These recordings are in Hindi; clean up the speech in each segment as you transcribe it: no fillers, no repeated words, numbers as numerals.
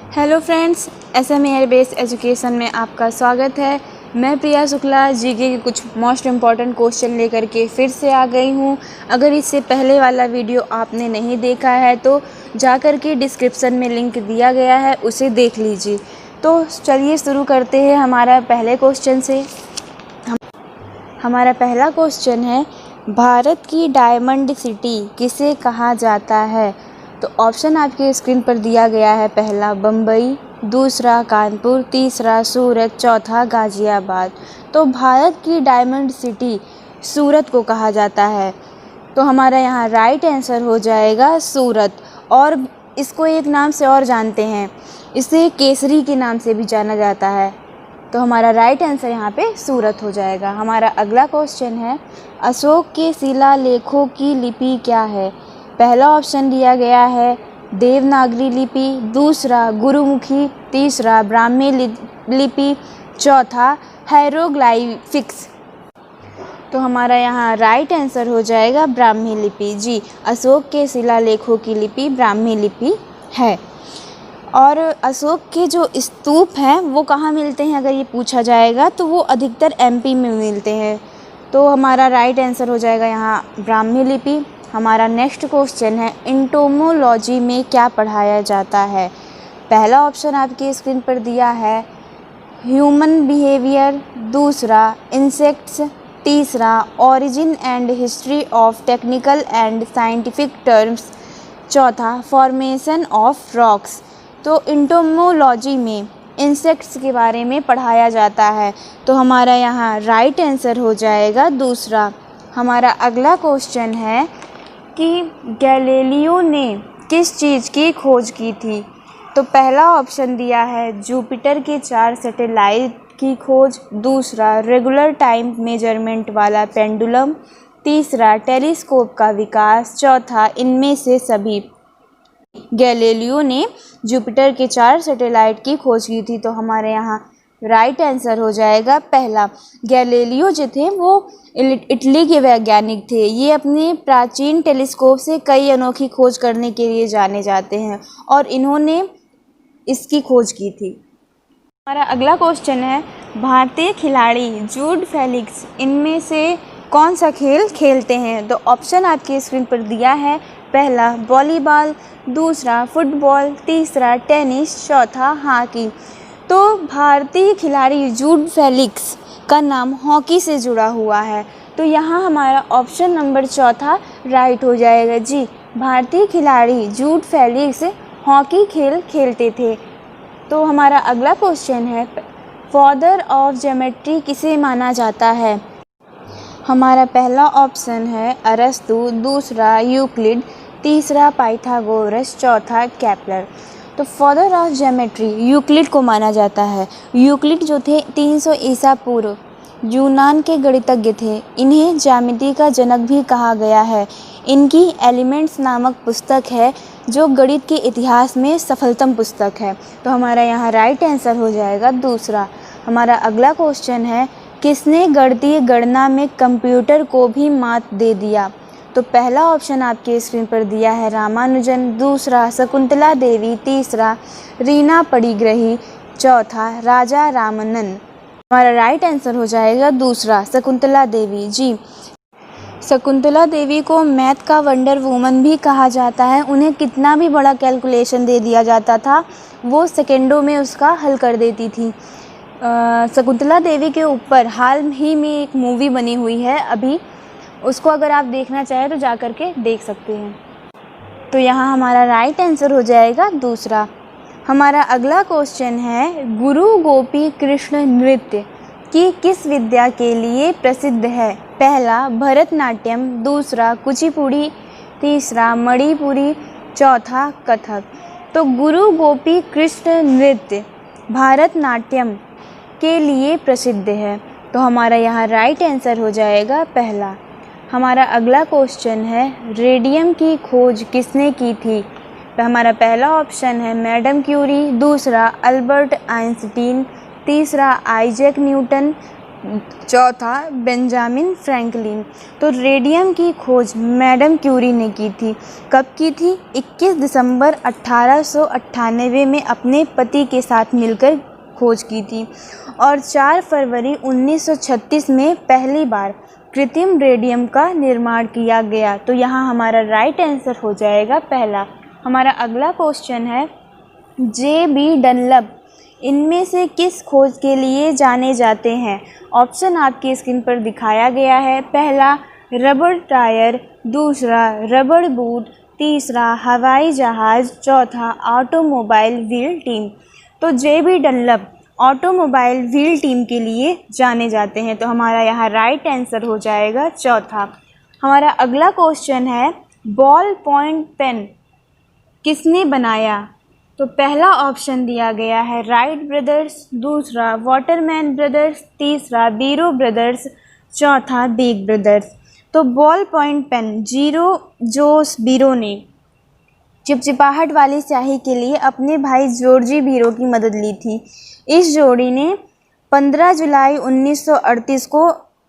Hello friends, SM air base education में आपका स्वागत है। मैं प्रिया शुक्ला जीके के कुछ मोस्ट इम्पॉर्टेंट क्वेश्चन लेकर के फिर से आ गई हूँ। अगर इससे पहले वाला वीडियो आपने नहीं देखा है तो जाकर के डिस्क्रिप्शन में लिंक दिया गया है, उसे देख लीजिए। तो चलिए शुरू करते हैं हमारा पहले क्वेश्चन से। हमारा पहला क्वेश्चन है, भारत की डायमंड सिटी किसे कहा जाता है? तो ऑप्शन आपके स्क्रीन पर दिया गया है। पहला बम्बई, दूसरा कानपुर, तीसरा सूरत, चौथा गाज़ियाबाद। तो भारत की डायमंड सिटी सूरत को कहा जाता है। तो हमारा यहाँ राइट आंसर हो जाएगा सूरत। और इसको एक नाम से और जानते हैं, इसे केसरी के नाम से भी जाना जाता है। तो हमारा राइट आंसर यहाँ पे सूरत हो जाएगा। हमारा अगला क्वेश्चन है, अशोक के शिलालेखों की लिपि क्या है? पहला ऑप्शन दिया गया है देवनागरी लिपि, दूसरा गुरुमुखी, तीसरा ब्राह्मी लिपि, चौथा हायरोग्लाइफिक्स। तो हमारा यहाँ राइट आंसर हो जाएगा ब्राह्मी लिपि। जी, अशोक के शिलालेखों की लिपि ब्राह्मी लिपि है। और अशोक के जो स्तूप हैं वो कहाँ मिलते हैं अगर ये पूछा जाएगा तो वो अधिकतर एमपी में मिलते हैं। तो हमारा राइट आंसर हो जाएगा यहाँ ब्राह्मी लिपि। हमारा नेक्स्ट क्वेश्चन है, एंटोमोलॉजी में क्या पढ़ाया जाता है? पहला ऑप्शन आपकी स्क्रीन पर दिया है ह्यूमन बिहेवियर, दूसरा इंसेक्ट्स, तीसरा origin and history of technical and scientific terms, चौथा फॉर्मेशन ऑफ रॉक्स। तो एंटोमोलॉजी में इंसेक्ट्स के बारे में पढ़ाया जाता है। तो हमारा यहाँ राइट आंसर हो जाएगा दूसरा। हमारा अगला क्वेश्चन है कि गैलीलियो ने किस चीज़ की खोज की थी? तो पहला ऑप्शन दिया है जुपिटर के 4 सैटेलाइट की खोज, दूसरा रेगुलर टाइम मेजरमेंट वाला पेंडुलम, तीसरा टेलीस्कोप का विकास, चौथा इनमें से सभी। गैलीलियो ने जुपिटर के 4 सैटेलाइट की खोज की थी। तो हमारे यहाँ राइट आंसर हो जाएगा पहला। गैलीलियो जो थे वो इटली के वैज्ञानिक थे। ये अपने प्राचीन टेलीस्कोप से कई अनोखी खोज करने के लिए जाने जाते हैं और इन्होंने इसकी खोज की थी। हमारा अगला क्वेश्चन है, भारतीय खिलाड़ी जूड फेलिक्स इनमें से कौन सा खेल खेलते हैं? तो ऑप्शन आपकी स्क्रीन पर दिया है। पहला वॉलीबॉल, दूसरा फुटबॉल, तीसरा टेनिस, चौथा हॉकी। तो भारतीय खिलाड़ी जूड फेलिक्स का नाम हॉकी से जुड़ा हुआ है। तो यहाँ हमारा ऑप्शन नंबर चौथा राइट हो जाएगा। जी, भारतीय खिलाड़ी जूड फेलिक्स हॉकी खेल खेलते थे। तो हमारा अगला क्वेश्चन है, फादर ऑफ ज्योमेट्री किसे माना जाता है? हमारा पहला ऑप्शन है अरस्तु, दूसरा यूक्लिड, तीसरा पाइथागोरस, चौथा केपलर। तो फादर ऑफ ज्योमेट्री यूक्लिड को माना जाता है। यूक्लिड जो थे 300 ईसा पूर्व यूनान के गणितज्ञ थे। इन्हें ज्यामिति का जनक भी कहा गया है। इनकी एलिमेंट्स नामक पुस्तक है जो गणित के इतिहास में सफलतम पुस्तक है। तो हमारा यहाँ राइट आंसर हो जाएगा दूसरा। हमारा अगला क्वेश्चन है, किसने गणितीय गणना में कंप्यूटर को भी मात दे दिया? तो पहला ऑप्शन आपके स्क्रीन पर दिया है रामानुजन, दूसरा शकुंतला देवी, तीसरा रीना पडिग्रही, चौथा राजा रामनन। हमारा राइट आंसर हो जाएगा दूसरा, शकुंतला देवी। जी, शकुंतला देवी को मैथ का वंडर वूमन भी कहा जाता है। उन्हें कितना भी बड़ा कैलकुलेशन दे दिया जाता था वो सेकेंडों में उसका हल कर देती थी। शकुंतला देवी के ऊपर हाल ही में एक मूवी बनी हुई है अभी, उसको अगर आप देखना चाहें तो जा कर के देख सकते हैं। तो यहाँ हमारा राइट आंसर हो जाएगा दूसरा। हमारा अगला क्वेश्चन है, गुरु गोपी कृष्ण नृत्य की किस विद्या के लिए प्रसिद्ध है? पहला भरतनाट्यम, दूसरा कुचिपुड़ी, तीसरा मणिपुरी, चौथा कथक। तो गुरु गोपी कृष्ण नृत्य भरतनाट्यम के लिए प्रसिद्ध है। तो हमारा यहाँ राइट आंसर हो जाएगा पहला। हमारा अगला क्वेश्चन है, रेडियम की खोज किसने की थी? तो हमारा पहला ऑप्शन है मैडम क्यूरी, दूसरा अल्बर्ट आइंस्टीन, तीसरा आइजैक न्यूटन, चौथा बेंजामिन फ्रैंकलिन। तो रेडियम की खोज मैडम क्यूरी ने की थी। कब की थी? 21 दिसंबर 1898 में अपने पति के साथ मिलकर खोज की थी। और 4 फरवरी 1936 में पहली बार कृत्रिम रेडियम का निर्माण किया गया। तो यहाँ हमारा राइट आंसर हो जाएगा पहला। हमारा अगला क्वेश्चन है, जे.बी. डनलप इनमें से किस खोज के लिए जाने जाते हैं? ऑप्शन आपकी स्क्रीन पर दिखाया गया है। पहला रबर टायर, दूसरा रबर बूट, तीसरा हवाई जहाज़, चौथा ऑटोमोबाइल व्हील टीम। तो JB. Dunlop automobile wheel team के लिए जाने जाते हैं। तो हमारा यहाँ राइट आंसर हो जाएगा चौथा। हमारा अगला क्वेश्चन है, बॉल पॉइंट पेन किसने बनाया? तो पहला ऑप्शन दिया गया है राइट ब्रदर्स, दूसरा वाटरमैन ब्रदर्स, तीसरा बीरो ब्रदर्स, चौथा बिग ब्रदर्स। तो बॉल पॉइंट पेन जोस बीरो ने चिपचिपाहट वाली स्याही के लिए अपने भाई जॉर्जी बीरो की मदद ली थी। इस जोड़ी ने 15 जुलाई 1938 को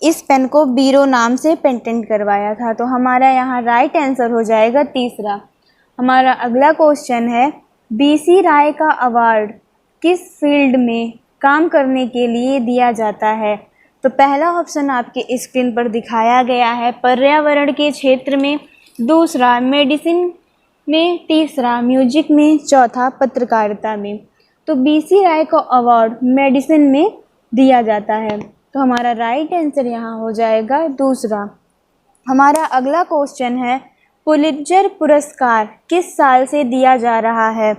इस पेन को बीरो नाम से पेटेंट करवाया था। तो हमारा यहाँ राइट आंसर हो जाएगा तीसरा। हमारा अगला क्वेश्चन है, बीसी राय का अवार्ड किस फील्ड में काम करने के लिए दिया जाता है? तो पहला ऑप्शन आपके स्क्रीन पर दिखाया गया है, पर्यावरण के क्षेत्र में, दूसरा मेडिसिन में, तीसरा म्यूजिक में, चौथा पत्रकारिता में। तो बीसी राय का अवार्ड मेडिसिन में दिया जाता है। तो हमारा राइट आंसर यहाँ हो जाएगा दूसरा। हमारा अगला क्वेश्चन है, पुलित्जर पुरस्कार किस साल से दिया जा रहा है?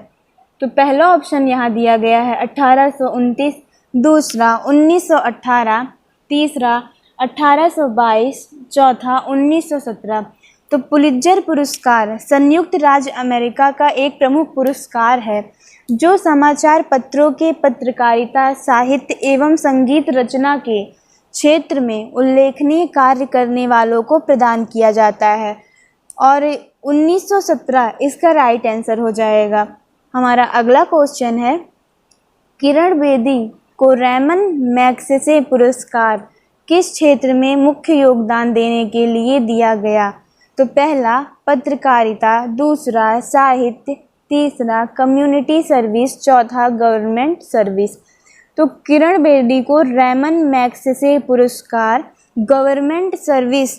तो पहला ऑप्शन यहाँ दिया गया है 1829, दूसरा 1918, तीसरा 1822, चौथा 1917। तो पुलित्जर पुरस्कार संयुक्त राज्य अमेरिका का एक प्रमुख पुरस्कार है जो समाचार पत्रों के पत्रकारिता, साहित्य एवं संगीत रचना के क्षेत्र में उल्लेखनीय कार्य करने वालों को प्रदान किया जाता है। और 1917 इसका राइट आंसर हो जाएगा। हमारा अगला क्वेश्चन है, किरण बेदी को रैमन मैग्सेसे पुरस्कार किस क्षेत्र में मुख्य योगदान देने के लिए दिया गया? तो पहला पत्रकारिता, दूसरा साहित्य, तीसरा कम्युनिटी सर्विस, चौथा गवर्नमेंट सर्विस। तो किरण बेदी को रैमन मैग्सेसे पुरस्कार गवर्नमेंट सर्विस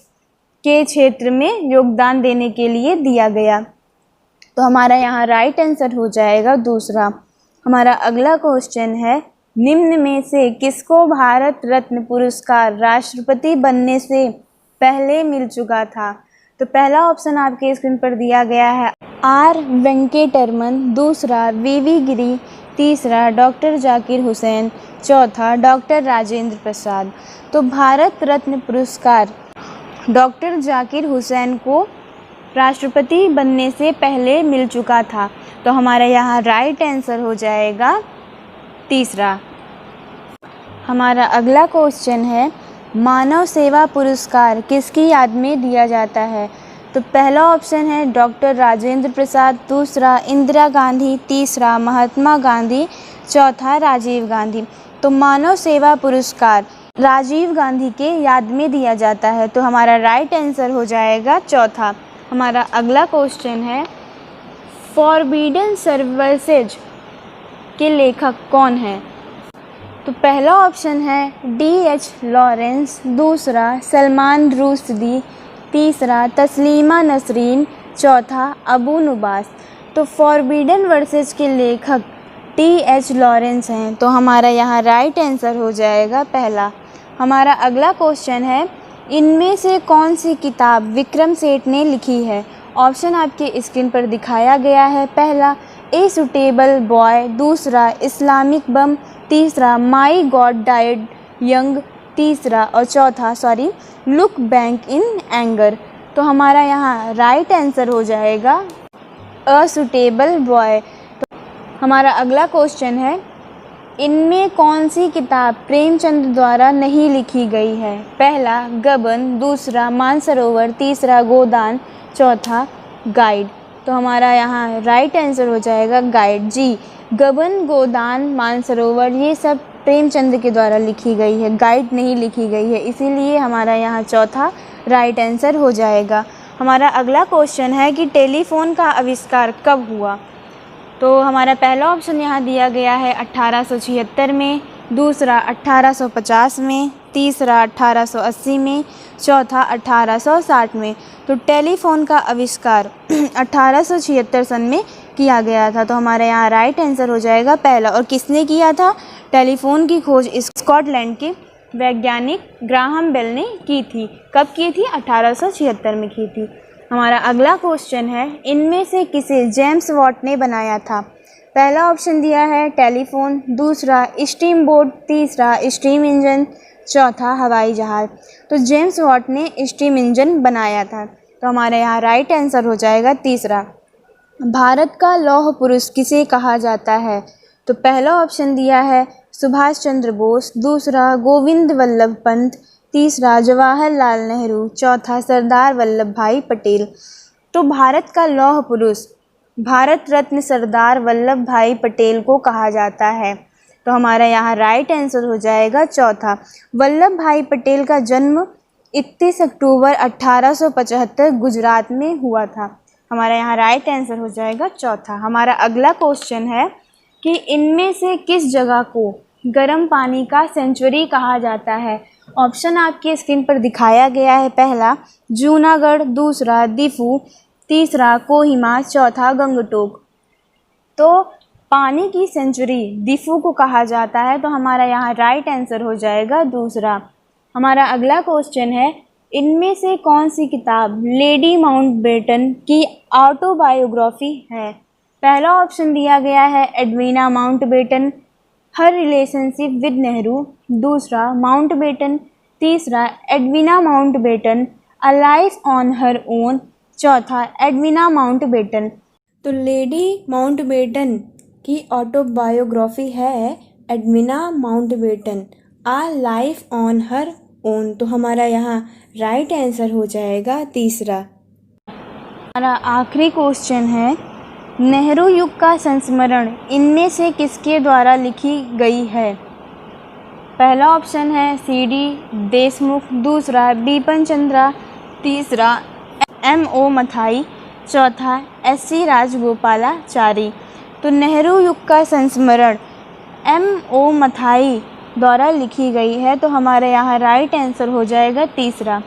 के क्षेत्र में योगदान देने के लिए दिया गया। तो हमारा यहाँ राइट आंसर हो जाएगा दूसरा। हमारा अगला क्वेश्चन है, निम्न में से किसको भारत रत्न पुरस्कार राष्ट्रपति बनने से पहले मिल चुका था? तो पहला ऑप्शन आपके स्क्रीन पर दिया गया है आर वेंकटरमन, दूसरा वीवी गिरी, तीसरा डॉक्टर जाकिर हुसैन, चौथा डॉक्टर राजेंद्र प्रसाद। तो भारत रत्न पुरस्कार डॉक्टर जाकिर हुसैन को राष्ट्रपति बनने से पहले मिल चुका था। तो हमारा यहाँ राइट आंसर हो जाएगा तीसरा। हमारा अगला क्वेश्चन है, मानव सेवा पुरस्कार किसकी याद में दिया जाता है? तो पहला ऑप्शन है डॉक्टर राजेंद्र प्रसाद, दूसरा इंदिरा गांधी, तीसरा महात्मा गांधी, चौथा राजीव गांधी। तो मानव सेवा पुरस्कार राजीव गांधी के याद में दिया जाता है। तो हमारा राइट आंसर हो जाएगा चौथा। हमारा अगला क्वेश्चन है, फॉरबिडन सर्विसेज के लेखक कौन हैं? तो पहला ऑप्शन है D.H. लॉरेंस, दूसरा सलमान रुश्दी, तीसरा तस्लीमा नसरीन, चौथा अबू नुबास। तो फॉरबिडन वर्सेस के लेखक D.H. लॉरेंस हैं। तो हमारा यहाँ राइट आंसर हो जाएगा पहला। हमारा अगला क्वेश्चन है, इनमें से कौन सी किताब विक्रम सेठ ने लिखी है? ऑप्शन आपके स्क्रीन पर दिखाया गया है। पहला ए सुटेबल बॉय, दूसरा इस्लामिक बम, तीसरा माई गॉड डाइड यंग, तीसरा और चौथा लुक बैक इन एंगर। तो हमारा यहाँ राइट आंसर हो जाएगा अ सुटेबल बॉय। तो हमारा अगला क्वेश्चन है, इनमें कौन सी किताब प्रेमचंद द्वारा नहीं लिखी गई है? पहला गबन, दूसरा मानसरोवर, तीसरा गोदान, चौथा गाइड। तो हमारा यहाँ राइट आंसर हो जाएगा गाइड, जी गबन गोदान मानसरोवर ये सब प्रेमचंद के द्वारा लिखी गई है, गाइड नहीं लिखी गई है, इसीलिए हमारा यहाँ चौथा राइट आंसर हो जाएगा। हमारा अगला क्वेश्चन है कि टेलीफोन का आविष्कार कब हुआ। तो हमारा पहला ऑप्शन यहाँ दिया गया है 1876 में, दूसरा 1850 में, तीसरा 1880 में, चौथा 1860 में। तो टेलीफोन का आविष्कार 1876 सन में किया गया था। तो हमारे यहाँ राइट आंसर हो जाएगा पहला। और किसने किया था? टेलीफोन की खोज स्कॉटलैंड के वैज्ञानिक ग्राहम बेल ने की थी। कब की थी? 1876 में की थी। हमारा अगला क्वेश्चन है, इनमें से किसे जेम्स वॉट ने बनाया था? पहला ऑप्शन दिया है टेलीफोन, दूसरा स्टीम बोट, तीसरा स्टीम इंजन, चौथा हवाई जहाज़। तो जेम्स वॉट ने स्टीम इंजन बनाया था। तो हमारे यहाँ राइट आंसर हो जाएगा तीसरा। भारत का लौह पुरुष किसे कहा जाता है? तो पहला ऑप्शन दिया है सुभाष चंद्र बोस, दूसरा गोविंद वल्लभ पंत, तीसरा जवाहरलाल नेहरू, चौथा सरदार वल्लभ भाई पटेल। तो भारत का लौह पुरुष भारत रत्न सरदार वल्लभ भाई पटेल को कहा जाता है। तो हमारा यहाँ राइट आंसर हो जाएगा चौथा। वल्लभ भाई पटेल का जन्म 31 अक्टूबर 1875 गुजरात में हुआ था। हमारा यहाँ राइट आंसर हो जाएगा चौथा। हमारा अगला क्वेश्चन है कि इनमें से किस जगह को गर्म पानी का सेंचुरी कहा जाता है? ऑप्शन आपके स्क्रीन पर दिखाया गया है। पहला जूनागढ़, दूसरा दीफू, तीसरा कोहिमा, चौथा गंगटोक। तो पानी की सेंचुरी दीफू को कहा जाता है। तो हमारा यहाँ राइट आंसर हो जाएगा दूसरा। हमारा अगला क्वेश्चन है, इनमें से कौन सी किताब लेडी माउंटबेटन की ऑटोबायोग्राफी है? पहला ऑप्शन दिया गया है Edwina Mountbatten, her relationship with Nehru, दूसरा माउंटबेटन, तीसरा Edwina Mountbatten a life on her own, चौथा एडवीना माउंटबेटन। तो लेडी माउंटबेटन की ऑटोबायोग्राफी है Edwina Mountbatten a life on her own. तो हमारा यहाँ राइट आंसर हो जाएगा तीसरा। हमारा आखिरी क्वेश्चन है, नेहरू युग का संस्मरण इनमें से किसके द्वारा लिखी गई है? पहला ऑप्शन है सीडी देशमुख, दूसरा बिपिन चंद्रा, तीसरा एमओ मथाई, चौथा एससी राजगोपालाचारी। तो नेहरू युग का संस्मरण एमओ मथाई द्वारा लिखी गई है। तो हमारे यहाँ राइट आंसर हो जाएगा तीसरा।